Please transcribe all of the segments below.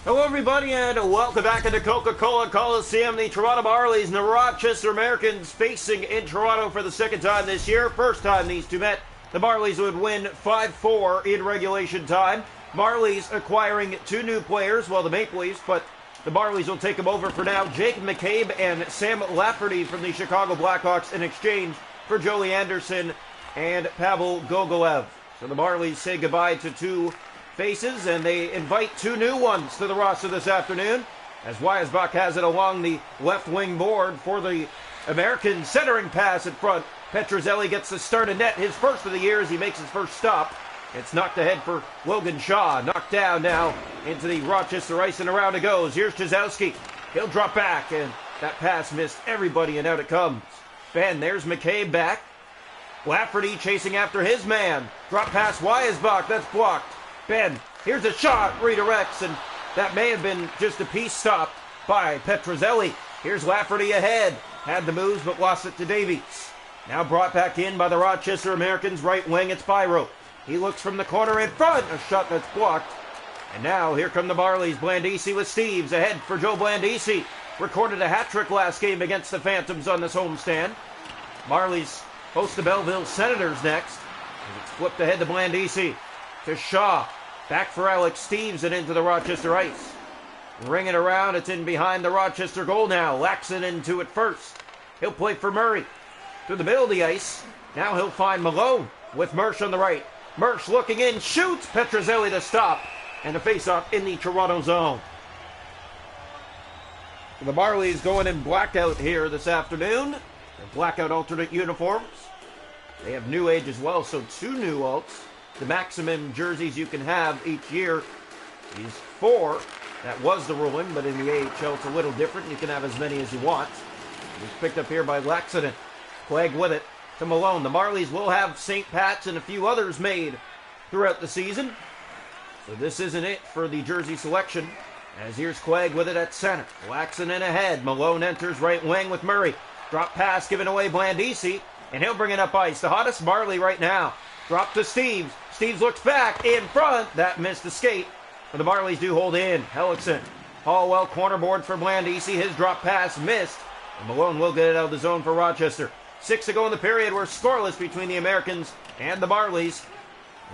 Hello, everybody, and welcome back into Coca-Cola Coliseum. The Toronto Marlies and the Rochester Americans facing in Toronto for the second time this year. First time these two met, the Marlies would win 5-4 in regulation time. Marlies acquiring two new players, well, the Maple Leafs, but the Marlies will take them over for now. Jake McCabe and Sam Lafferty from the Chicago Blackhawks in exchange for Joey Anderson and Pavel Gogolev. So the Marlies say goodbye to two faces, and they invite two new ones to the roster this afternoon, as Weisbach has it along the left wing board for the American centering pass in front. Petrozelli gets the start of net, his first of the year, as he makes his first stop. It's knocked ahead for Logan Shaw, knocked down now into the Rochester ice, and around it goes. Here's Chizowski. He'll drop back, and that pass missed everybody, and out it comes. Ben, there's McCabe back. Lafferty chasing after his man. Drop pass Weisbach, that's blocked. Ben, here's a shot, redirects, and that may have been just a piece stopped by Petrozelli. Here's Lafferty ahead. Had the moves, but lost it to Davies. Now brought back in by the Rochester Americans, right wing, it's Byro. He looks from the corner in front, a shot that's blocked. And now here come the Marlies. Blandisi with Steves, ahead for Joe Blandisi. Recorded a hat trick last game against the Phantoms on this homestand. Marlies host the Belleville Senators next. It's flipped ahead to Blandisi. To Shaw, back for Alex Steves and into the Rochester ice. Ring it around, it's in behind the Rochester goal now. Laxon into it first. He'll play for Murray. Through the middle of the ice. Now he'll find Malone with Mersch on the right. Mersch looking in, shoots. Petrozelli to stop. And a face-off in the Toronto zone. The Marlies going in blackout here this afternoon. Their blackout alternate uniforms. They have new age as well, so two new alts. The maximum jerseys you can have each year is 4. That was the ruling, but in the AHL it's a little different. You can have as many as you want. It was picked up here by Laxon. Clegg with it to Malone. The Marlies will have St. Pat's and a few others made throughout the season. So this isn't it for the jersey selection. As here's Clegg with it at center. Laxon in ahead. Malone enters right wing with Murray. Drop pass given away Blandisi, and he'll bring it up ice. The hottest Marley right now. Drop to Steves. Steves looks back in front. That missed the skate. But the Marlies do hold in. Hellickson. Hallwell corner board for Blandisi. His drop pass missed. And Malone will get it out of the zone for Rochester. 6 to go in the period. We're scoreless between the Americans and the Marlies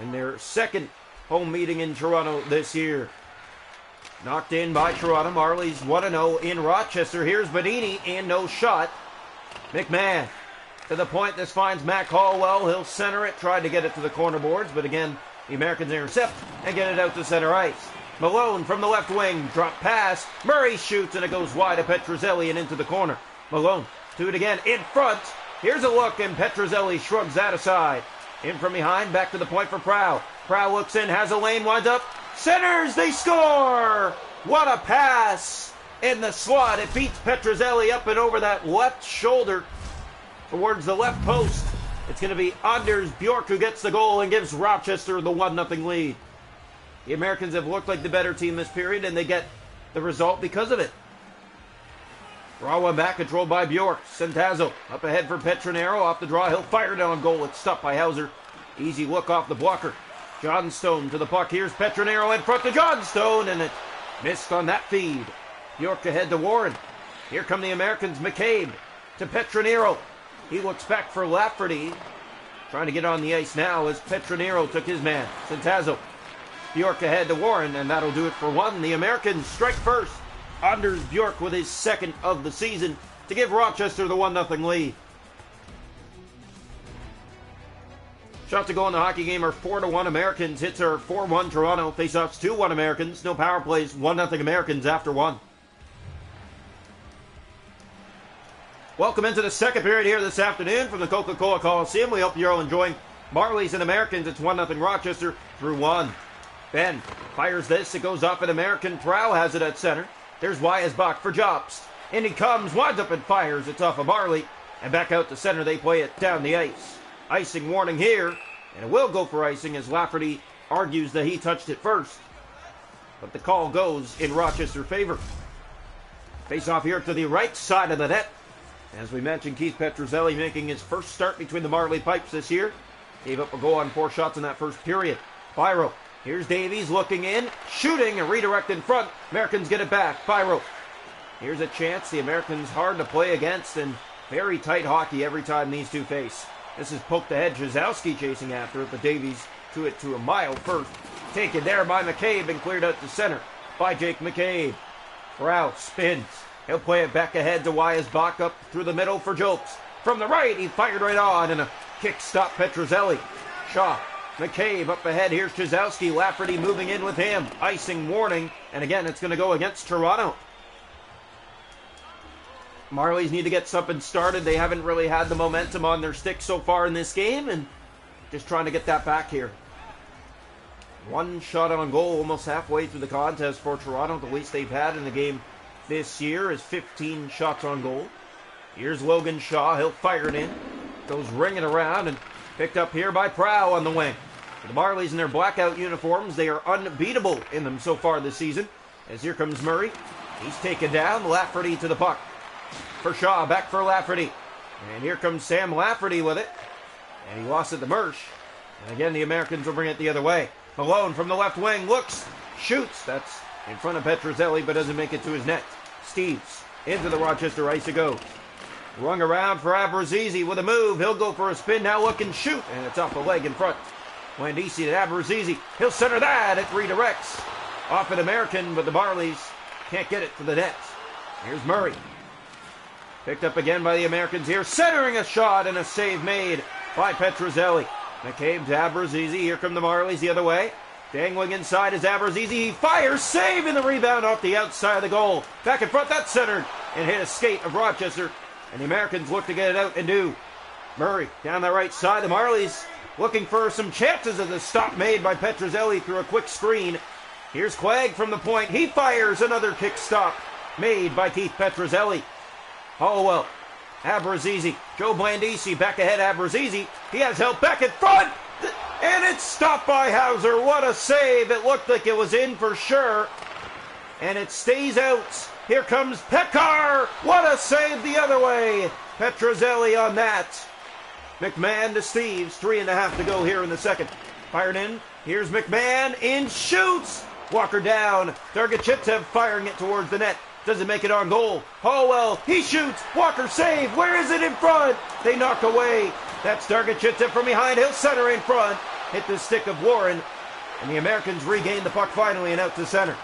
in their second home meeting in Toronto this year. Knocked in by Toronto. Marlies 1-0 in Rochester. Here's Bonini and no shot. McMahon. To the point, this finds Mac Hallwell. He'll center it, tried to get it to the corner boards, but again, the Americans intercept and get it out to center ice. Malone from the left wing, drop pass. Murray shoots, and it goes wide to Petrozelli and into the corner. Malone, do it again, in front. Here's a look, and Petrozelli shrugs that aside. In from behind, back to the point for Prow. Prow looks in, has a lane, winds up. Centers, they score! What a pass in the slot. It beats Petrozelli up and over that left shoulder towards the left post. It's going to be Anders Bjork who gets the goal and gives Rochester the 1-0 lead. The Americans have looked like the better team this period, and they get the result because of it. Draw one back, controlled by Bjork. Centazzo up ahead for Petronero. Off the draw, he'll fire down goal. It's stopped by Hauser. Easy look off the blocker. Johnstone to the puck. Here's Petronero in front to Johnstone, and it missed on that feed. Bjork ahead to Warren. Here come the Americans. McCabe to Petronero. He looks back for Lafferty. Trying to get on the ice now as Petronero took his man. Centazzo. Bjork ahead to Warren, and that'll do it for one. The Americans strike first. Anders Bjork with his second of the season to give Rochester the 1-0 lead. Shots to go in the hockey game are 4-1 Americans. Hits are 4-1 Toronto. Faceoffs 2-1 Americans. No power plays. 1-0 Americans after one. Welcome into the second period here this afternoon from the Coca-Cola Coliseum. We hope you're all enjoying Marlies and Americans. It's 1-0 Rochester through one. Ben fires this. It goes off an American. Prow has it at center. There's Weisbach for Jobst. In he comes, winds up and fires. It's off of Marley. And back out to center. They play it down the ice. Icing warning here. And it will go for icing as Lafferty argues that he touched it first. But the call goes in Rochester's favor. Face off here to the right side of the net. As we mentioned, Keith Petrozelli making his first start between the Marley Pipes this year. Gave up a goal on 4 shots in that first period. Byro Here's Davies looking in, shooting, a redirect in front. Americans get it back. Byro. Here's a chance. The Americans hard to play against and very tight hockey every time these two face. This is poked ahead. Jazowski chasing after it, but Davies to it to a mile first. Taken there by McCabe and cleared out to center by Jake McCabe. Prow spins. He'll play it back ahead to Wyasbach up through the middle for Jokes. From the right, he fired right on and a kick stop Petrozelli. Shaw. McCabe up ahead. Here's Jazowski. Lafferty moving in with him. Icing warning. And again, it's going to go against Toronto. Marlies need to get something started. They haven't really had the momentum on their stick so far in this game, and just trying to get that back here. One shot on goal almost halfway through the contest for Toronto. The least they've had in the game this year is 15 shots on goal. Here's Logan Shaw. He'll fire it in. Goes ringing around and picked up here by Prow on the wing. The Marlies in their blackout uniforms, they are unbeatable in them so far this season. As here comes Murray. He's taken down. Lafferty to the puck. For Shaw, back for Lafferty. And here comes Sam Lafferty with it. And he lost it to Mersch. And again, the Americans will bring it the other way. Malone from the left wing looks, shoots. That's in front of Petrozelli, but doesn't make it to his net. Steves into the Rochester ice it goes. Rung around for Abruzzese with a move. He'll go for a spin, now look and shoot. And it's off the leg in front. Landisi to Abruzzese. He'll center that. It redirects. Off an American, but the Marlies can't get it to the net. Here's Murray. Picked up again by the Americans here. Centering a shot and a save made by Petrozelli. McCabe to Abruzzese. Here come the Marlies the other way. Dangling inside is Abruzzese. He fires. Save in the rebound off the outside of the goal. Back in front. That's centered. And hit a skate of Rochester. And the Americans look to get it out and do. Murray down the right side. The Marlies looking for some chances of the stop made by Petrozelli through a quick screen. Here's Quagg from the point. He fires. Another kick stop made by Keith Petrozelli. Hollowell. Abruzzese. Joe Blandisi back ahead. Abruzzese. He has help back in front. And it's stopped by Hauser. What a save. It looked like it was in for sure. And it stays out. Here comes Pekar. What a save the other way. Petrozelli on that. McMahon to Steves. 3.5 to go here in the second. Fired in. Here's McMahon. In shoots. Walker down. Dargachitsev firing it towards the net. Doesn't make it on goal. Hallwell, he shoots. Walker save. Where is it in front? They knock away. That's Dargachitsev from behind. He'll center in front. Hit the stick of Warren. And the Americans regain the puck finally and out to center.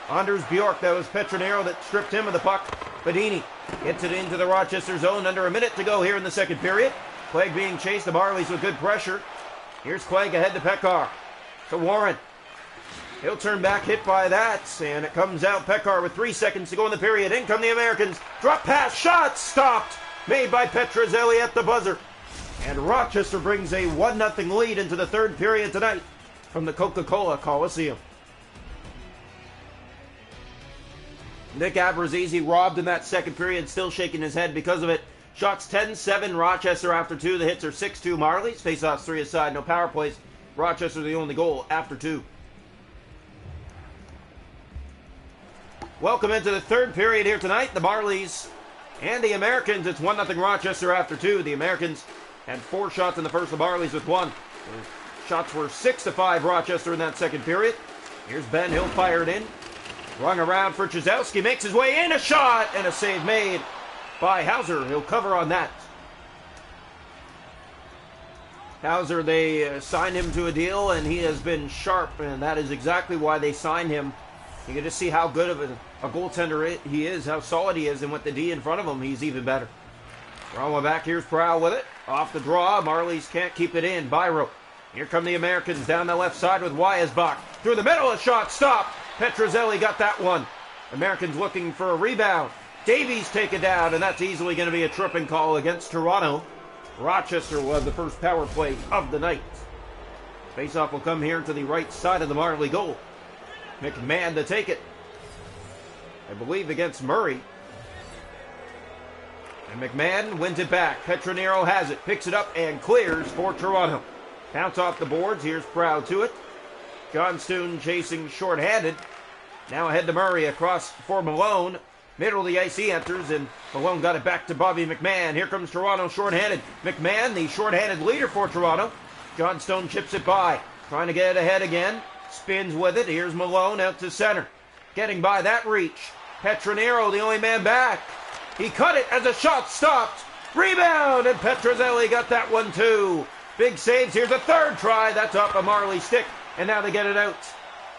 Anders Bjork, that was Petronero that stripped him of the puck. Badini gets it into the Rochester zone. Under a minute to go here in the second period. Quagg being chased. The Marlies with good pressure. Here's Quagg ahead to Pekar. To Warren. He'll turn back, hit by that, and it comes out. Pekar with 3 seconds to go in the period. In come the Americans. Drop pass, shot, stopped. Made by Petrozelli at the buzzer. And Rochester brings a 1-0 lead into the third period tonight from the Coca-Cola Coliseum. Nick Abruzzese robbed in that second period, still shaking his head because of it. Shots 10-7, Rochester after 2. The hits are 6-2 Marlies. Face-offs 3 aside, no power plays. Rochester the only goal after 2. Welcome into the third period here tonight. The Marlies and the Americans. It's 1-0 Rochester after 2. The Americans had 4 shots in the first. The Marlies with 1. The shots were 6-5 Rochester in that second period. Here's Ben. He'll fire it in. Rung around for Jazowski. Makes his way in. A shot and a save made by Hauser. He'll cover on that. Hauser, they signed him to a deal, and he has been sharp, and that is exactly why they signed him. You can just see how good of a goaltender he is, how solid he is, and with the D in front of him, he's even better. Throwing back, here's Prowl with it. Off the draw, Marlies can't keep it in. Byro. Here come the Americans down the left side with Wyasbach. Through the middle, a shot stopped. Petrozelli got that one. Americans looking for a rebound. Davies taken down, and that's easily going to be a tripping call against Toronto. Rochester will have the first power play of the night. Faceoff will come here to the right side of the Marley goal. McMahon to take it. I believe against Murray. And McMahon wins it back. Petronero has it. Picks it up and clears for Toronto. Bounce off the boards. Here's Proud to it. Johnstone chasing short-handed. Now ahead to Murray across for Malone. Middle of the ice he enters, and Malone got it back to Bobby McMahon. Here comes Toronto short-handed. McMahon, the short-handed leader for Toronto. Johnstone chips it by. Trying to get it ahead again. Spins with it. Here's Malone out to center. Getting by that reach. Petronero, the only man back. He cut it as the shot stopped. Rebound, and Petrozelli got that one too. Big saves. Here's a third try. That's off a Marlies stick, and now they get it out.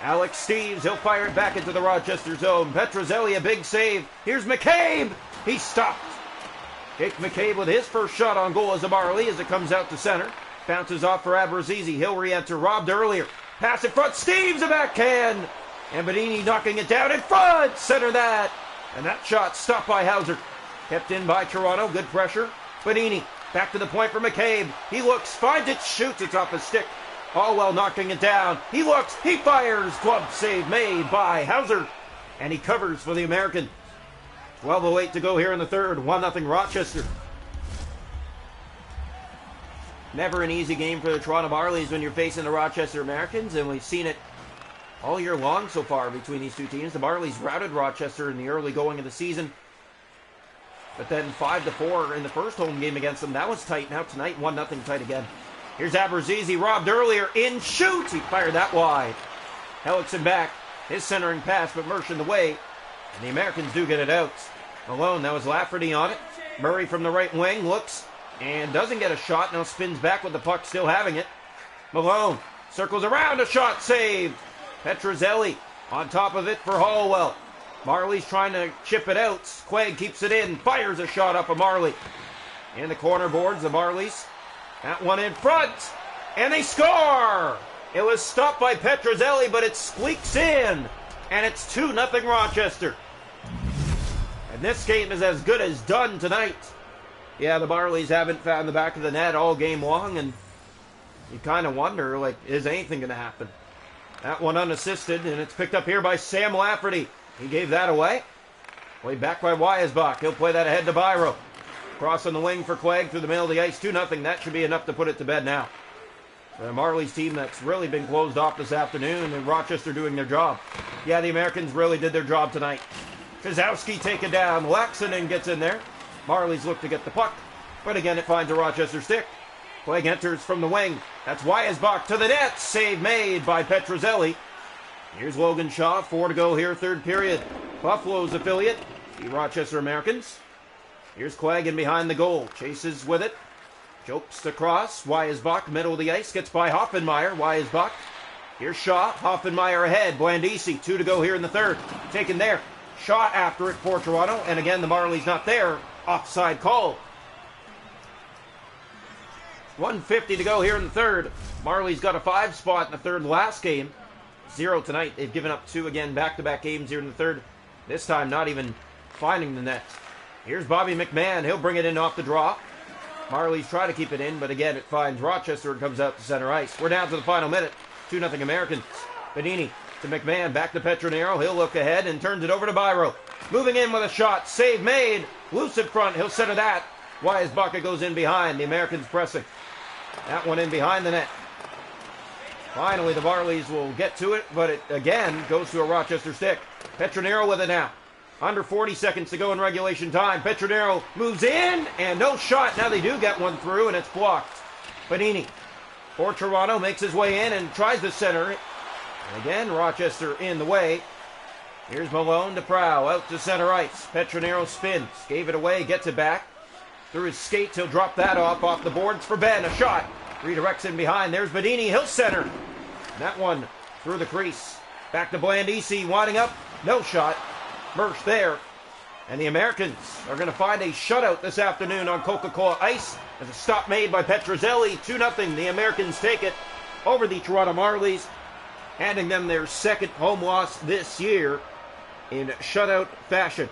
Alex Steves, he'll fire it back into the Rochester zone. Petrozelli, a big save. Here's McCabe. He stopped. Jake McCabe with his first shot on goal as a Marlie as it comes out to center. Bounces off for Abruzzese. He'll re-enter. Robbed earlier. Pass in front. Steves a backhand. And Benini knocking it down in front. Center that. And that shot stopped by Hauser. Kept in by Toronto. Good pressure. Benini back to the point for McCabe. He looks, finds it, shoots. It's off his stick. Allwell knocking it down. He looks, he fires. Glove save made by Hauser. And he covers for the American. 12:08 to go here in the third. 1-0 Rochester. Never an easy game for the Toronto Marlies when you're facing the Rochester Americans, and we've seen it all year long so far between these two teams. The Marlies routed Rochester in the early going of the season, but then 5-4 in the first home game against them. That was tight. Now tonight, 1-0 tight again. Here's Abruzzese, robbed earlier, in shoots. He fired that wide. Hellickson back. His centering pass, but Mersch in the way, and the Americans do get it out. Malone, that was Lafferty on it. Murray from the right wing looks and doesn't get a shot. Now spins back with the puck still having it. Malone circles around, a shot saved. Petrozelli on top of it for Hallwell. Marley's trying to chip it out. Quaig keeps it in, fires a shot up a Marley. In the corner boards, the Marlies. That one in front, and they score! It was stopped by Petrozelli, but it squeaks in, and it's 2-0 Rochester. And this game is as good as done tonight. Yeah, the Marlies haven't found the back of the net all game long, and you kind of wonder, like, is anything going to happen? That one unassisted, and it's picked up here by Sam Lafferty. He gave that away. Played back by Weisbach. He'll play that ahead to Byro. Cross on the wing for Quaig through the middle of the ice. 2-0. That should be enough to put it to bed now. The Marlies team that's really been closed off this afternoon, and Rochester doing their job. Yeah, the Americans really did their job tonight. Kazowski taken down. Laxonen gets in there. Marlies look to get the puck, but again it finds a Rochester stick. Quaig enters from the wing. That's Weisbach to the net. Save made by Petrozelli. Here's Logan Shaw. 4 to go here, third period. Buffalo's affiliate, the Rochester Americans. Here's Quaig in behind the goal. Chases with it. Jokes across. Weisbach, middle of the ice, gets by Hoffenmeyer. Weisbach. Here's Shaw. Hoffenmeyer ahead. Blandisi. 2 to go here in the third. Taken there. Shaw after it for Toronto. And again, the Marlies not there. Offside call. 1:50 to go here in the third. Marlies got a 5 spot in the third last game. 0 tonight. They've given up 2 again, back-to-back games here in the third. This time not even finding the net. Here's Bobby McMahon. He'll bring it in off the draw. Marlies try to keep it in, but again it finds Rochester and comes out to center ice. We're down to the final minute. 2-0 Americans. Benini to McMahon. Back to Petronero. He'll look ahead and turns it over to Byro. Moving in with a shot. Save made. Loose in front. He'll center that. Weisbach goes in behind. The Americans pressing. That one in behind the net. Finally, the Marlies will get to it, but it again goes to a Rochester stick. Petronero with it now. Under 40 seconds to go in regulation time. Petronero moves in, and no shot. Now they do get one through, and it's blocked. Benini for Toronto makes his way in and tries to center it. And again, Rochester in the way. Here's Malone to Prow, out to center ice. Petronero spins, gave it away, gets it back. Through his skates, he'll drop that off the boards for Ben. A shot. Redirects in behind. There's Benini. He'll center. That one through the crease. Back to Blandisi, winding up. No shot. Mersch there. And the Americans are going to find a shutout this afternoon on Coca-Cola Ice. As a stop made by Petrozelli. 2-0. The Americans take it over the Toronto Marlies, handing them their second home loss this year in shutout fashion.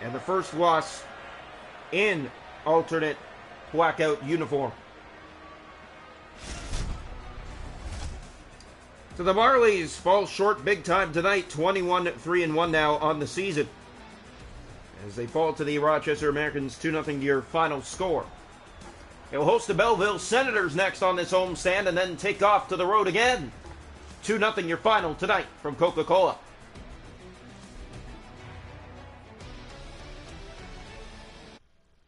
And the first loss in alternate blackout uniform. So the Marlies fall short big time tonight, 21-3-1 now on the season, as they fall to the Rochester Americans 2-0 your final score. They'll host the Belleville Senators next on this homestand and then take off to the road again. 2-0 your final tonight from Coca-Cola.